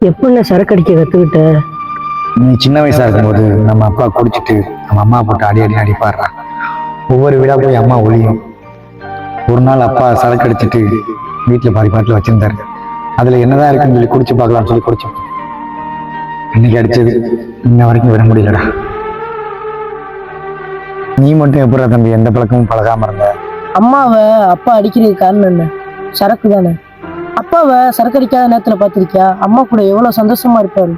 எப்ப சரக்கு அடிக்க கத்துக்கிட்ட? நீ சின்ன வயசா இருக்கும்போது நம்ம அப்பா குடிச்சிட்டு நம்ம அம்மா போட்டு அடி அடி அடிப்பாடுறான். ஒவ்வொரு வீடா போய் அம்மா ஒளியும். ஒரு நாள் அப்பா சரக்கு அடிச்சிட்டு வீட்டுல பாதி பாட்டில் வச்சிருந்தாரு. அதுல என்னதான் இருக்குன்னு சொல்லி குடிச்சு பார்க்கலாம்னு சொல்லி குடிச்சோம். இன்னைக்கு அடிச்சது இன்ன வரைக்கும் விட முடியலடா. நீ மட்டும் எப்படா தம்பி எந்த பழக்கமும் பழகாம இருந்த? அம்மாவை அப்பா அடிக்கிறதுக்கு காரணம் என்ன? சரக்கு தானே. அப்பாவை சரக்கு அடிக்காத நேரத்துல பார்த்திருக்கியா? அம்மா கூட எவ்வளவு சந்தோஷமா இருப்பாரு.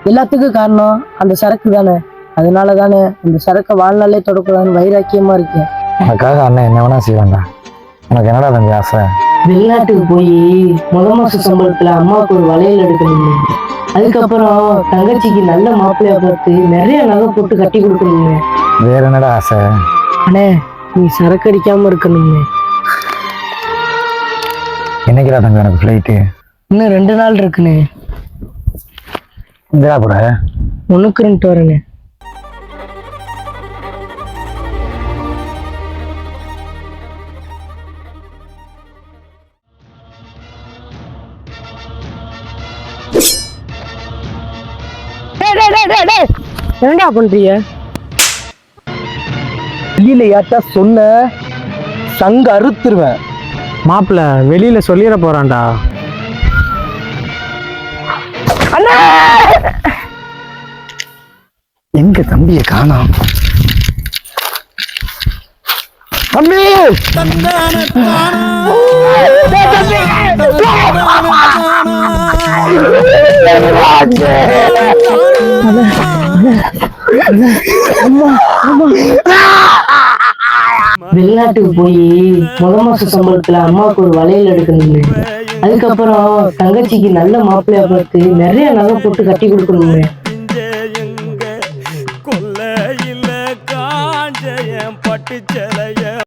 எல்லாத்துக்கும் காரணம் அந்த சரக்கு தானே. அதனால தானே அந்த சரக்கை வாழ்நாளே தொடக்கூடாதுன்னு வைராக்கியமா இருக்கேன். அதுக்காக அண்ணன் என்ன வேணா செய்வாண்டா. உனக்கு என்னடா தம்பி ஆசை? வெளிநாட்டுக்கு போய் மாச சம்பளத்துல அம்மாவுக்கு ஒரு வளையல் எடுக்கணும். அதுக்கப்புறம் தங்கச்சிக்கு நல்ல மாப்பிள்ளைய பார்த்து நிறைய நகை போட்டு கட்டி கொடுக்கணுங்க. வேற என்னடா ஆசை? அண்ணே, நீ சரக்கு அடிக்காம இருக்கணுங்க. என்னைக்குடா தம்பி எனக்கு ஃப்ளைட்டு? இன்னும் 2 நாள் இருக்குண்ணே. இந்தடா கூட உனக்கு 2 வரேண்ணே. என்னடா பண்றீங்க? வெளியில யார்ட்டா சொன்ன சங்க அறுத்துருவேன். மாப்பிள்ள வெளியில சொல்லிட போறான்டா. எங்க தம்பியை காணோம்? தம்பி வெளிநாட்டுக்கு போய் மாச சம்பளத்துல அம்மாவுக்கு ஒரு வளையல் எடுக்கணுங்க. அதுக்கப்புறம் தங்கச்சிக்கு நல்ல மாப்பிள்ளைய பார்த்து நிறைய நகை போட்டு கட்டி கொடுக்கணுங்க. கொல்லையில காஞ்சயம் பட்டுச்ச